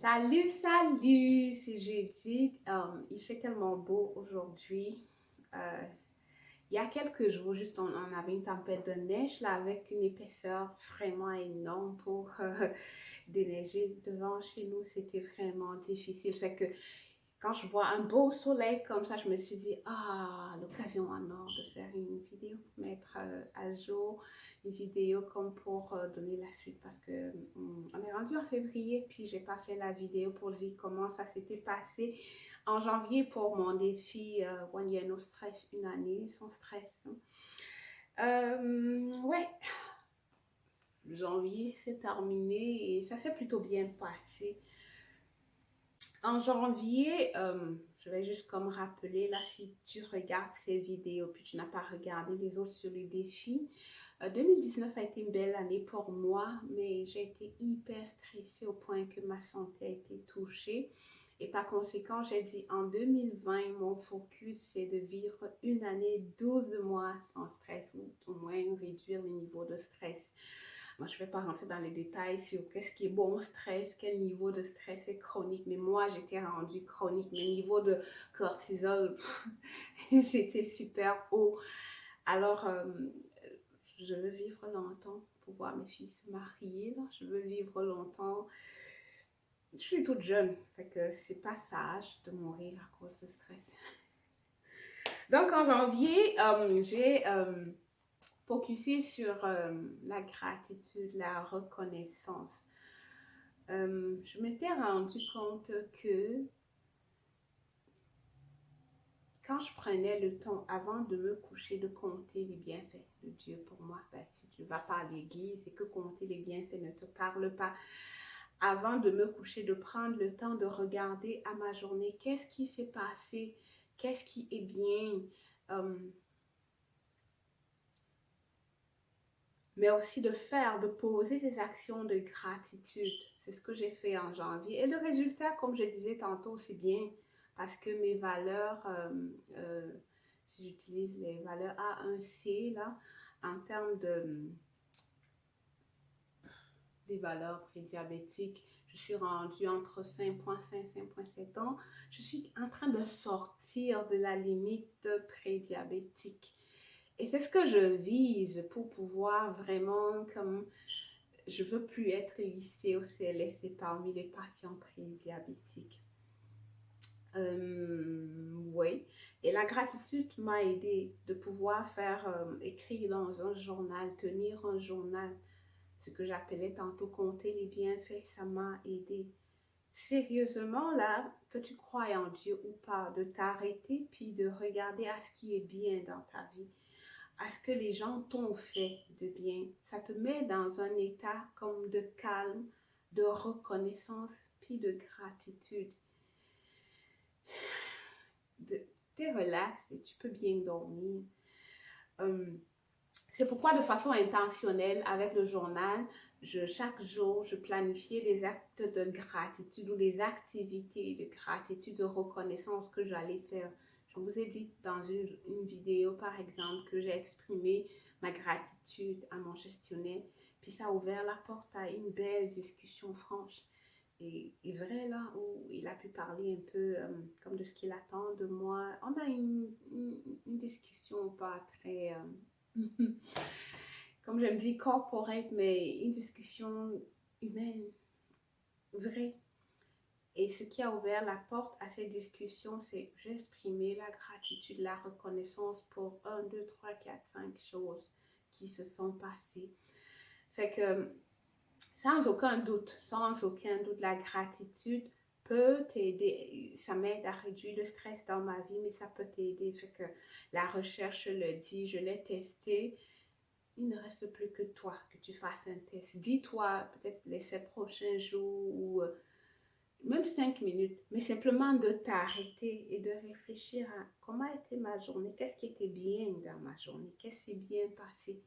Salut, salut, c'est Judith. Il fait tellement beau aujourd'hui. Euh, il y a quelques jours, juste on avait une tempête de neige là avec une épaisseur vraiment énorme pour déneiger devant chez nous. C'était vraiment difficile. Fait que quand je vois un beau soleil comme ça, je me suis dit, ah, l'occasion en or de faire une vidéo, mettre à jour une vidéo comme pour donner la suite parce que on est rendu en février, puis j'ai pas fait la vidéo pour dire comment ça s'était passé en janvier pour mon défi One Year No Stress, une année sans stress. Hein. Ouais, janvier c'est terminé et ça s'est plutôt bien passé. En janvier, je vais juste comme rappeler, là, si tu regardes ces vidéos, puis tu n'as pas regardé les autres sur le défi, 2019 a été une belle année pour moi, mais j'ai été hyper stressée au point que ma santé a été touchée. Et par conséquent, j'ai dit en 2020, mon focus, c'est de vivre une année, 12 mois sans stress, ou au moins réduire le niveau de stress. Moi, je ne vais pas rentrer dans les détails sur qu'est-ce qui est bon stress, quel niveau de stress est chronique, mais moi, j'étais rendue chronique. Mes niveaux de cortisol, c'était super haut. Alors, je veux vivre longtemps pour voir mes filles se marier. Là. Je veux vivre longtemps. Je suis toute jeune, fait que c'est pas sage de mourir à cause de stress. Donc, en janvier, j'ai focusé sur la gratitude, la reconnaissance. Je m'étais rendu compte que quand je prenais le temps avant de me coucher de compter les bienfaits de Dieu pour moi, ben, si tu ne vas pas à l'église et que compter les bienfaits ne te parle pas, avant de me coucher, de prendre le temps de regarder à ma journée, qu'est-ce qui s'est passé, qu'est-ce qui est bien, mais aussi de poser des actions de gratitude. C'est ce que j'ai fait en janvier. Et le résultat, comme je disais tantôt, c'est bien parce que mes valeurs, si j'utilise les valeurs A1C, là, en termes des valeurs prédiabétiques, je suis rendue entre 5,5 et 5,7 ans. Je suis en train de sortir de la limite prédiabétique. Et c'est ce que je vise pour pouvoir vraiment, comme je veux plus être listée au CLSC parmi les patients prédiabétiques. Oui. Et la gratitude m'a aidé de pouvoir faire, écrire dans un journal, tenir un journal, ce que j'appelais tantôt compter les bienfaits, ça m'a aidé. Sérieusement, là, que tu crois en Dieu ou pas, de t'arrêter puis de regarder à ce qui est bien dans ta vie, à ce que les gens t'ont fait de bien. Ça te met dans un état comme de calme, de reconnaissance puis de gratitude. T'es relax et tu peux bien dormir. C'est pourquoi de façon intentionnelle, avec le journal, chaque jour, je planifiais les actes de gratitude ou les activités de gratitude, de reconnaissance que j'allais faire. Je vous ai dit dans une vidéo, par exemple, que j'ai exprimé ma gratitude à mon gestionnaire. Puis ça a ouvert la porte à une belle discussion franche et vrai, là, où il a pu parler un peu comme de ce qu'il attend de moi. On a une discussion pas très... comme je me dis, corporate, mais une discussion humaine, vraie. Et ce qui a ouvert la porte à cette discussion, c'est que j'ai exprimé la gratitude, la reconnaissance pour 1, 2, 3, 4, 5 choses qui se sont passées. Fait que, sans aucun doute, la gratitude peut t'aider. Ça m'aide à réduire le stress dans ma vie, mais ça peut t'aider. Fait que la recherche le dit, je l'ai testé. Il ne reste plus que toi, que tu fasses un test. Dis-toi, peut-être les 7 prochains jours ou même 5 minutes, mais simplement de t'arrêter et de réfléchir à comment était ma journée, qu'est-ce qui était bien dans ma journée, qu'est-ce qui s'est bien passé.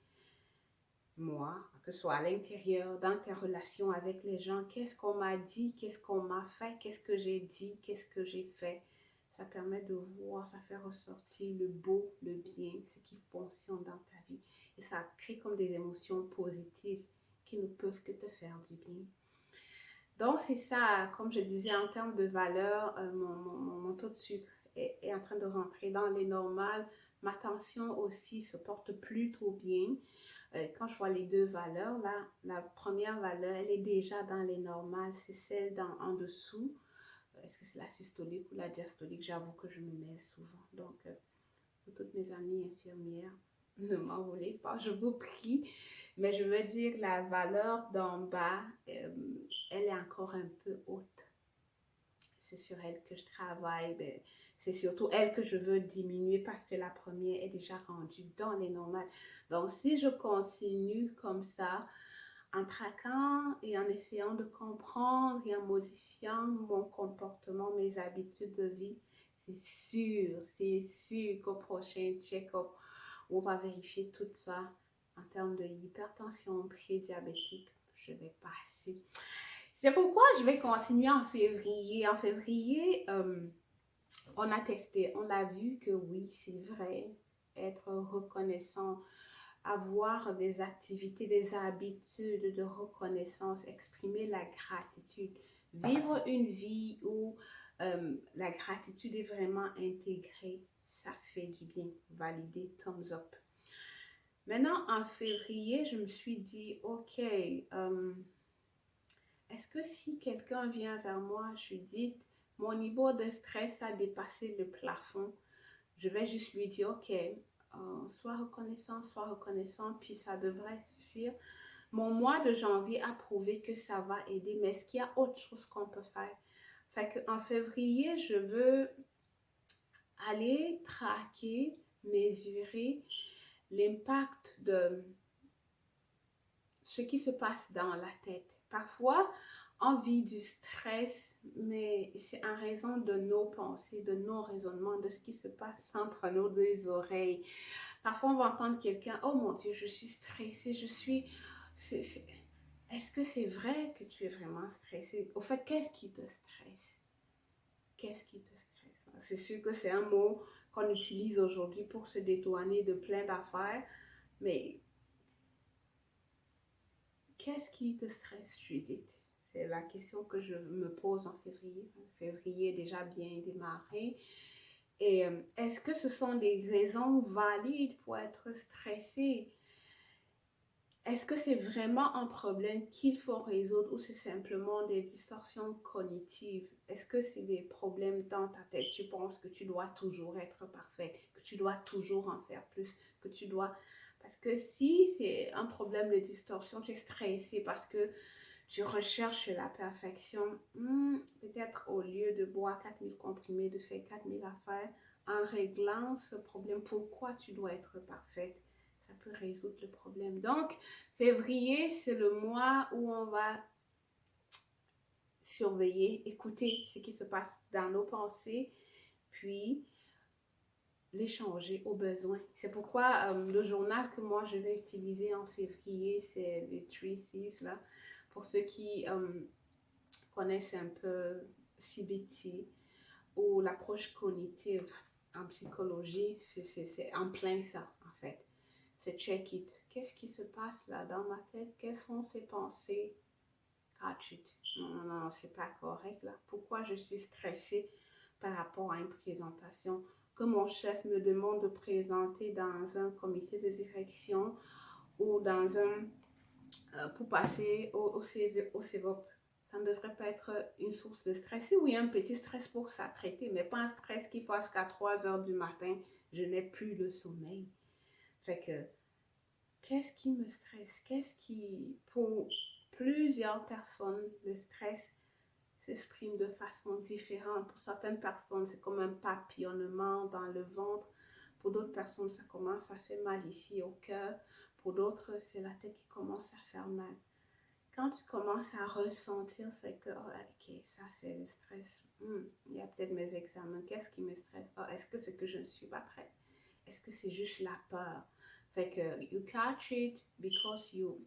Moi, que ce soit à l'intérieur, dans tes relations avec les gens, qu'est-ce qu'on m'a dit, qu'est-ce qu'on m'a fait, qu'est-ce que j'ai dit, qu'est-ce que j'ai fait. Ça permet de voir, ça fait ressortir le beau, le bien, ce qui fonctionne dans ta vie. Et ça crée comme des émotions positives qui ne peuvent que te faire du bien. Donc, c'est ça, comme je disais, en termes de valeur, mon taux de sucre est en train de rentrer dans les normales. Ma tension aussi se porte plutôt bien. Quand je vois les deux valeurs, là, la première valeur, elle est déjà dans les normales, c'est celle en dessous. Est-ce que c'est la systolique ou la diastolique? J'avoue que je me mêle souvent. Donc, pour toutes mes amies infirmières, ne m'en voulez pas, je vous prie. Mais je veux dire, la valeur d'en bas, elle est encore un peu haute. C'est sur elle que je travaille. Ben, c'est surtout elle que je veux diminuer parce que la première est déjà rendue dans les normales. Donc, si je continue comme ça, en traquant et en essayant de comprendre et en modifiant mon comportement, mes habitudes de vie, c'est sûr qu'au prochain check-up, on va vérifier tout ça en termes de hypertension prédiabétique. Je vais passer. C'est pourquoi je vais continuer en février. En février, on a testé, on a vu que oui, c'est vrai, être reconnaissant, avoir des activités, des habitudes de reconnaissance, exprimer la gratitude, vivre une vie où la gratitude est vraiment intégrée, ça fait du bien. Validé, thumbs up. Maintenant, en février, je me suis dit, ok, est-ce que si quelqu'un vient vers moi, je lui dis, mon niveau de stress a dépassé le plafond, je vais juste lui dire, ok, sois reconnaissant, puis ça devrait suffire. Mon mois de janvier a prouvé que ça va aider, mais est-ce qu'il y a autre chose qu'on peut faire? Fait qu'en février, je veux aller traquer, mesurer l'impact de ce qui se passe dans la tête. Parfois, on vit du stress, mais c'est en raison de nos pensées, de nos raisonnements, de ce qui se passe entre nos deux oreilles. Parfois, on va entendre quelqu'un, oh mon Dieu, je suis stressée, je suis... Est-ce que c'est vrai que tu es vraiment stressée? Au fait, qu'est-ce qui te stresse? Qu'est-ce qui te stresse? C'est sûr que c'est un mot qu'on utilise aujourd'hui pour se dédouaner de plein d'affaires, mais qu'est-ce qui te stresse, Judith? C'est la question que je me pose en février. Février est déjà bien démarré. Et est-ce que ce sont des raisons valides pour être stressé? Est-ce que c'est vraiment un problème qu'il faut résoudre ou c'est simplement des distorsions cognitives? Est-ce que c'est des problèmes dans ta tête? Tu penses que tu dois toujours être parfait, que tu dois toujours en faire plus, que tu dois... Parce que si c'est un problème de distorsion, tu es stressé parce que tu recherches la perfection. Peut-être au lieu de boire 4000 comprimés, de faire 4000 affaires, en réglant ce problème, pourquoi tu dois être parfaite? Ça peut résoudre le problème. Donc, février, c'est le mois où on va surveiller, écouter ce qui se passe dans nos pensées, puis les changer au besoin. C'est pourquoi le journal que moi je vais utiliser en février, c'est les 3 C's là. Pour ceux qui connaissent un peu CBT ou l'approche cognitive en psychologie, c'est en plein ça en fait. C'est check it. Qu'est-ce qui se passe là dans ma tête? Quelles sont ces pensées? Catch it. Non, c'est pas correct là. Pourquoi je suis stressée par rapport à une présentation que mon chef me demande de présenter dans un comité de direction ou dans un pour passer au CEVOP. Ça ne devrait pas être une source de stress. Oui, un petit stress pour s'apprêter, mais pas un stress qui fasse qu'à 3 heures du matin, je n'ai plus le sommeil. Fait que, qu'est-ce qui me stresse? Qu'est-ce qui, pour plusieurs personnes, le stress s'exprime de façon différente. Pour certaines personnes, c'est comme un papillonnement dans le ventre. Pour d'autres personnes, ça commence à faire mal ici au cœur. Pour d'autres, c'est la tête qui commence à faire mal. Quand tu commences à ressentir, c'est que, oh, ok, ça c'est le stress. Il y a peut-être mes examens. Qu'est-ce qui me stresse? Oh, est-ce que c'est que je ne suis pas prête? Est-ce que c'est juste la peur? Fait que, you catch it because you...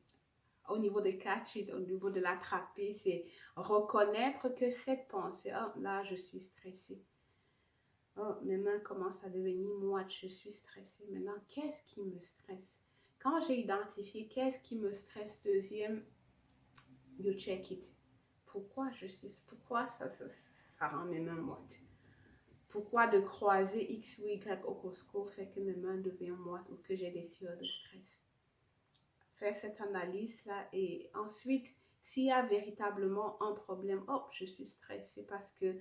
Au niveau de catch it, au niveau de l'attraper, c'est reconnaître que cette pensée, oh, là, je suis stressée. Oh, mes mains commencent à devenir moites, je suis stressée. Maintenant, qu'est-ce qui me stresse? Quand j'ai identifié qu'est-ce qui me stresse, deuxième, you check it. Pourquoi justice? Pourquoi ça rend mes mains moites? Pourquoi de croiser X ou Y au Costco fait que mes mains deviennent moites ou que j'ai des sueurs de stress? Faire cette analyse-là et ensuite, s'il y a véritablement un problème, oh, je suis stressée parce que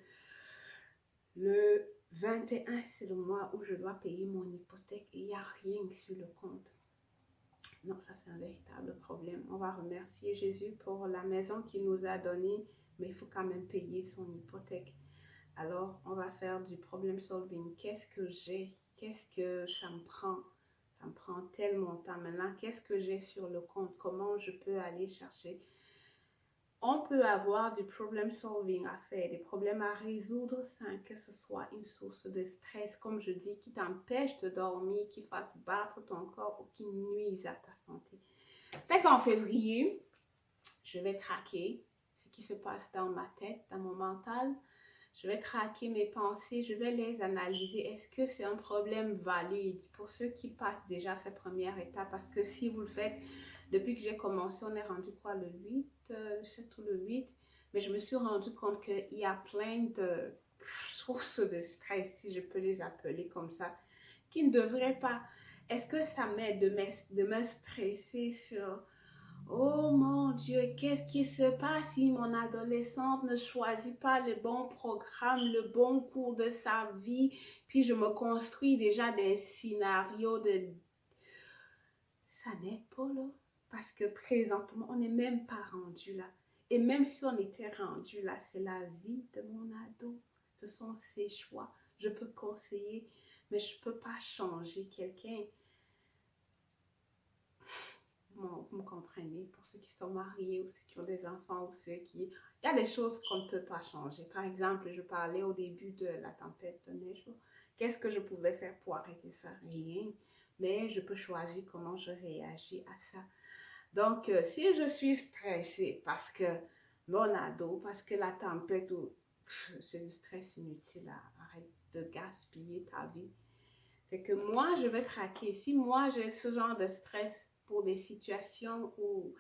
le 21, c'est le mois où je dois payer mon hypothèque et il n'y a rien sur le compte. Non, ça c'est un véritable problème. On va remercier Jésus pour la maison qu'il nous a donnée, mais il faut quand même payer son hypothèque. Alors, on va faire du problem solving. Qu'est-ce que j'ai? Qu'est-ce que ça me prend? Ça me prend tellement de temps maintenant. Qu'est-ce que j'ai sur le compte? Comment je peux aller chercher? On peut avoir du problem solving à faire, des problèmes à résoudre sans que ce soit une source de stress, comme je dis, qui t'empêche de dormir, qui fasse battre ton corps ou qui nuise à ta santé. Fait qu'en février, je vais traquer ce qui se passe dans ma tête, dans mon mental. Je vais traquer mes pensées, je vais les analyser. Est-ce que c'est un problème valide pour ceux qui passent déjà cette première étape? Parce que si vous le faites, depuis que j'ai commencé, on est rendu quoi, le 8, le 7 ou le 8, mais je me suis rendu compte qu'il y a plein de sources de stress, si je peux les appeler comme ça, qui ne devraient pas. Est-ce que ça m'aide de me stresser sur oh mon Dieu, qu'est-ce qui se passe si mon adolescente ne choisit pas le bon programme, le bon cours de sa vie, puis je me construis déjà des scénarios de... Ça n'aide pas là, parce que présentement, on n'est même pas rendu là. Et même si on était rendu là, c'est la vie de mon ado. Ce sont ses choix. Je peux conseiller, mais je ne peux pas changer quelqu'un. Vous me comprenez, pour ceux qui sont mariés ou ceux qui ont des enfants ou ceux qui... Il y a des choses qu'on ne peut pas changer. Par exemple, je parlais au début de la tempête de neige. Qu'est-ce que je pouvais faire pour arrêter ça? Rien. Mais je peux choisir comment je réagis à ça. Donc, si je suis stressée parce que mon ado, parce que la tempête, c'est du stress inutile, arrête de gaspiller ta vie. C'est que moi, je vais traquer. Si moi, j'ai ce genre de stress pour des situations ou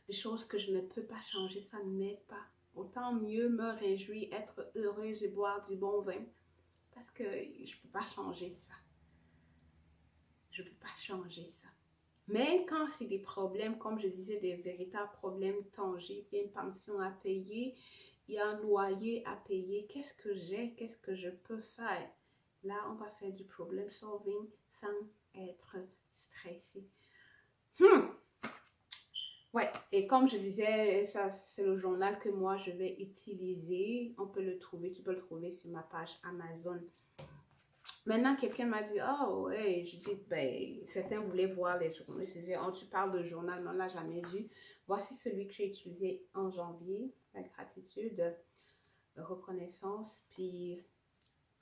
des choses que je ne peux pas changer, ça ne m'aide pas. Autant mieux me réjouir, être heureuse et boire du bon vin parce que je ne peux pas changer ça. Je ne peux pas changer ça. Mais quand c'est des problèmes, comme je disais, des véritables problèmes tangibles, il y a une pension à payer, il y a un loyer à payer, qu'est-ce que j'ai, qu'est-ce que je peux faire? Là, on va faire du problem solving sans être stressé. Ouais, et comme je disais, ça c'est le journal que moi je vais utiliser. On peut le trouver, tu peux le trouver sur ma page Amazon. Maintenant, quelqu'un m'a dit, oh, ouais, je dis, ben, certains voulaient voir les journaux. Ils disaient, oh, tu parles de journal, mais on l'a jamais vu. Voici celui que j'ai utilisé en janvier, la gratitude, la reconnaissance. Puis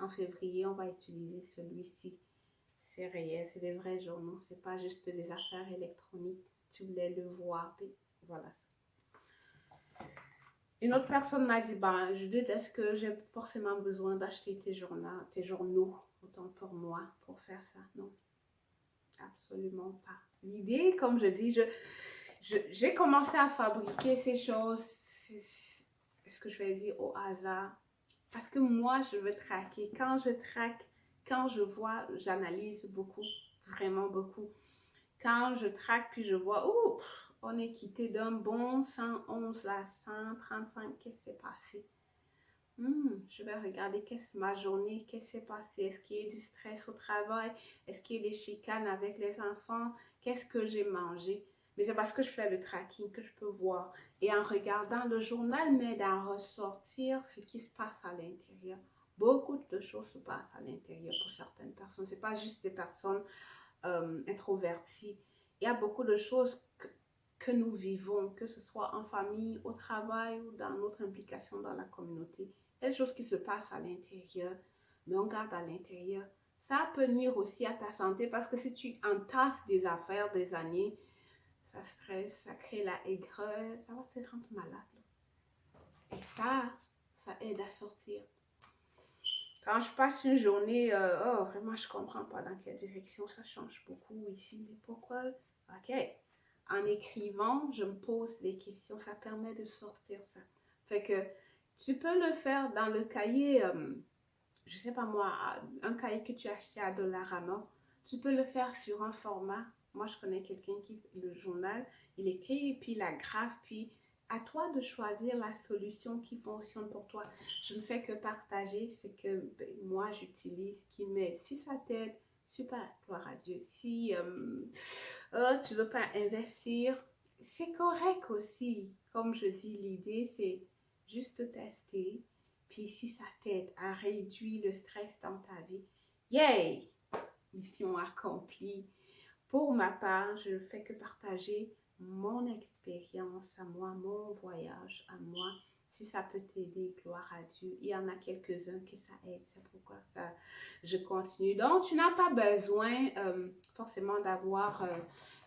en février, on va utiliser celui-ci. C'est réel, c'est des vrais journaux. C'est pas juste des affaires électroniques. Tu voulais le voir, puis voilà ça. Une autre personne m'a dit, ben, Judith, est-ce que j'ai forcément besoin d'acheter tes journaux, autant pour moi, pour faire ça? Non, absolument pas. L'idée, comme je dis, j'ai commencé à fabriquer ces choses, est-ce que je vais dire au hasard? Parce que moi, je veux traquer. Quand je traque, quand je vois, j'analyse beaucoup, vraiment beaucoup. Quand je traque, puis je vois, oh, on est quitté d'un bon 111 là, 135, qu'est-ce qui s'est passé? Je vais regarder qu'est-ce ma journée, qu'est-ce qui s'est passé? Est-ce qu'il y a du stress au travail? Est-ce qu'il y a des chicanes avec les enfants? Qu'est-ce que j'ai mangé? Mais c'est parce que je fais le tracking que je peux voir. Et en regardant le journal m'aide à ressortir ce qui se passe à l'intérieur. Beaucoup de choses se passent à l'intérieur pour certaines personnes. Ce n'est pas juste des personnes introverties. Il y a beaucoup de choses que nous vivons, que ce soit en famille, au travail ou dans notre implication dans la communauté. Il y a des choses qui se passent à l'intérieur, mais on garde à l'intérieur. Ça peut nuire aussi à ta santé parce que si tu entasses des affaires des années, ça stresse, ça crée la aigreur, ça va te rendre malade. Et ça aide à sortir. Quand je passe une journée, vraiment, je ne comprends pas dans quelle direction ça change beaucoup ici, mais pourquoi? Ok. En écrivant, je me pose des questions, ça permet de sortir ça. Fait que tu peux le faire dans le cahier, je sais pas moi, un cahier que tu as acheté à Dollarama. Tu peux le faire sur un format. Moi, je connais quelqu'un qui, le journal, il écrit, puis il aggrave, puis à toi de choisir la solution qui fonctionne pour toi. Je ne fais que partager ce que moi j'utilise, qui m'aide. Si ça t'aide, super, gloire à Dieu. Si tu veux pas investir, c'est correct aussi. Comme je dis, l'idée c'est juste tester. Puis si ça t'aide à réduire le stress dans ta vie, yay! Mission accomplie. Pour ma part, je ne fais que partager mon expérience à moi, mon voyage à moi. Si ça peut t'aider, gloire à Dieu. Il y en a quelques-uns que ça aide. C'est pourquoi je continue. Donc, tu n'as pas besoin forcément d'avoir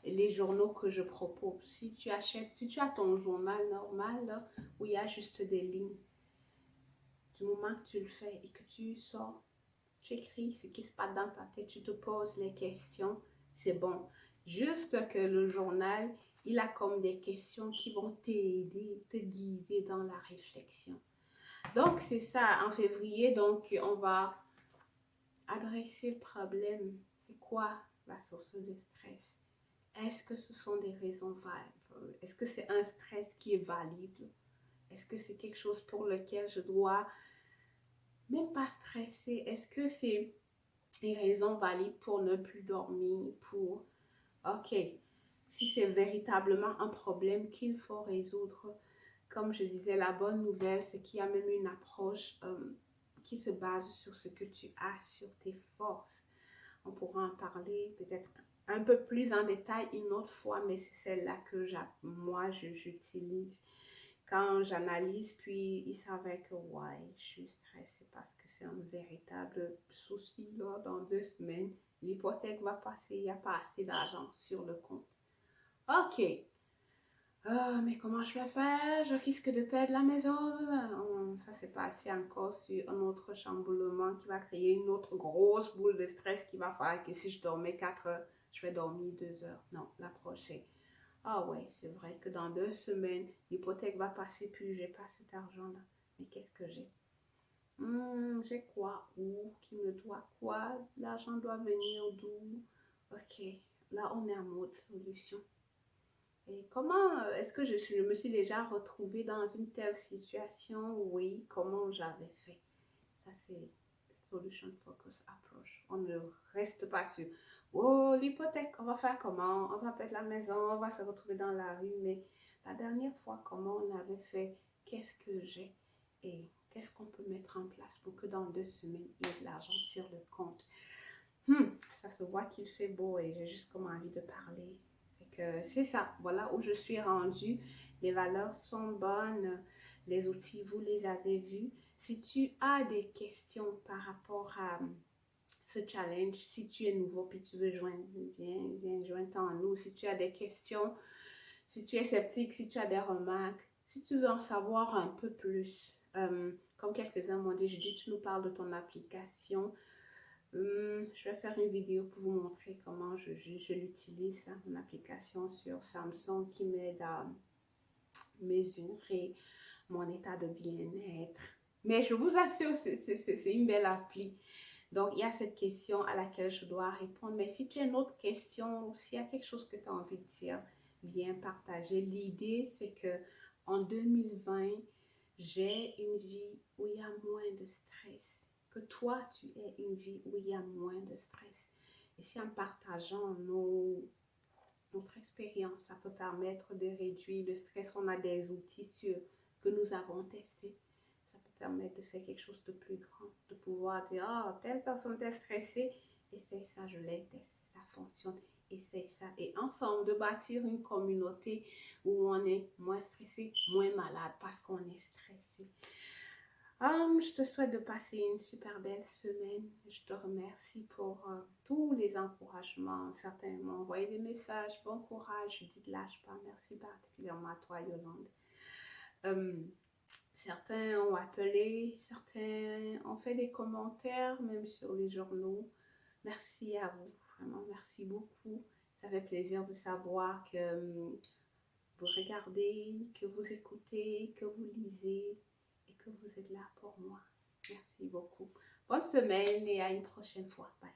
les journaux que je propose. Si tu achètes, si tu as ton journal normal, là, où il y a juste des lignes, du moment que tu le fais et que tu sors, tu écris ce qui se passe dans ta tête, tu te poses les questions, c'est bon. Juste que le journal, il a comme des questions qui vont t'aider, te guider dans la réflexion. Donc, c'est ça, en février, donc on va adresser le problème. C'est quoi la source de stress? Est-ce que ce sont des raisons valides? Est-ce que c'est un stress qui est valide? Est-ce que c'est quelque chose pour lequel je dois même pas stresser? Est-ce que c'est une raison valide pour ne plus dormir, pour, ok, si c'est véritablement un problème qu'il faut résoudre? Comme je disais, la bonne nouvelle, c'est qu'il y a même une approche qui se base sur ce que tu as, sur tes forces. On pourra en parler peut-être un peu plus en détail une autre fois, mais c'est celle-là que moi, j'utilise quand j'analyse, puis il s'avère que ouais, je suis stressée parce que c'est un véritable souci. Là, dans 2 semaines, l'hypothèque va passer, il n'y a pas assez d'argent sur le compte. Ok. Mais comment je vais faire? Je risque de perdre la maison. Ça, c'est parti encore sur un autre chamboulement qui va créer une autre grosse boule de stress qui va faire que si je dormais 4 heures, je vais dormir 2 heures. Non, l'approche c'est, ah ouais, c'est vrai que dans 2 semaines, l'hypothèque va passer, puis j'ai pas cet argent-là. Mais qu'est-ce que j'ai? J'ai quoi? Où? Qui me doit quoi? L'argent doit venir d'où? Ok, là on est en mode solution. Et comment est-ce que je me suis déjà retrouvée dans une telle situation? Oui, comment j'avais fait? Ça, c'est Solution Focus Approach. On ne reste pas sur, oh, l'hypothèque, on va faire comment? On va perdre la maison, on va se retrouver dans la rue. Mais la dernière fois, comment on avait fait? Qu'est-ce que j'ai? Et qu'est-ce qu'on peut mettre en place pour que dans 2 semaines, il y ait de l'argent sur le compte? Ça se voit qu'il fait beau et j'ai juste comme envie de parler. C'est ça, voilà où je suis rendue. Les valeurs sont bonnes, les outils, vous les avez vus. Si tu as des questions par rapport à ce challenge, si tu es nouveau puis tu veux joindre, viens joindre en nous. Si tu as des questions, si tu es sceptique, si tu as des remarques, si tu veux en savoir un peu plus, comme quelques-uns m'ont dit, Judith, tu nous parles de ton application. Je vais faire une vidéo pour vous montrer comment je l'utilise, mon application sur Samsung qui m'aide à mesurer mon état de bien-être. Mais je vous assure, c'est une belle appli. Donc, il y a cette question à laquelle je dois répondre. Mais si tu as une autre question, s'il y a quelque chose que tu as envie de dire, viens partager. L'idée, c'est que en 2020, j'ai une vie où il y a moins de stress. Que toi, tu aies une vie où il y a moins de stress. Et si en partageant notre expérience, ça peut permettre de réduire le stress. On a des outils que nous avons testés. Ça peut permettre de faire quelque chose de plus grand, de pouvoir dire, ah, telle personne est stressée, essaye ça, je l'ai testé, ça fonctionne, essaye ça. Et ensemble, de bâtir une communauté où on est moins stressé, moins malade parce qu'on est stressé. Je te souhaite de passer une super belle semaine. Je te remercie pour tous les encouragements. Certains m'ont envoyé des messages. Bon courage. Je dis de lâche pas. Merci particulièrement à toi, Yolande. Certains ont appelé. Certains ont fait des commentaires, même sur les journaux. Merci à vous. Vraiment, merci beaucoup. Ça fait plaisir de savoir que vous regardez, que vous écoutez, que vous lisez et que vous êtes là pour moi. Merci beaucoup. Bonne semaine et à une prochaine fois. Bye.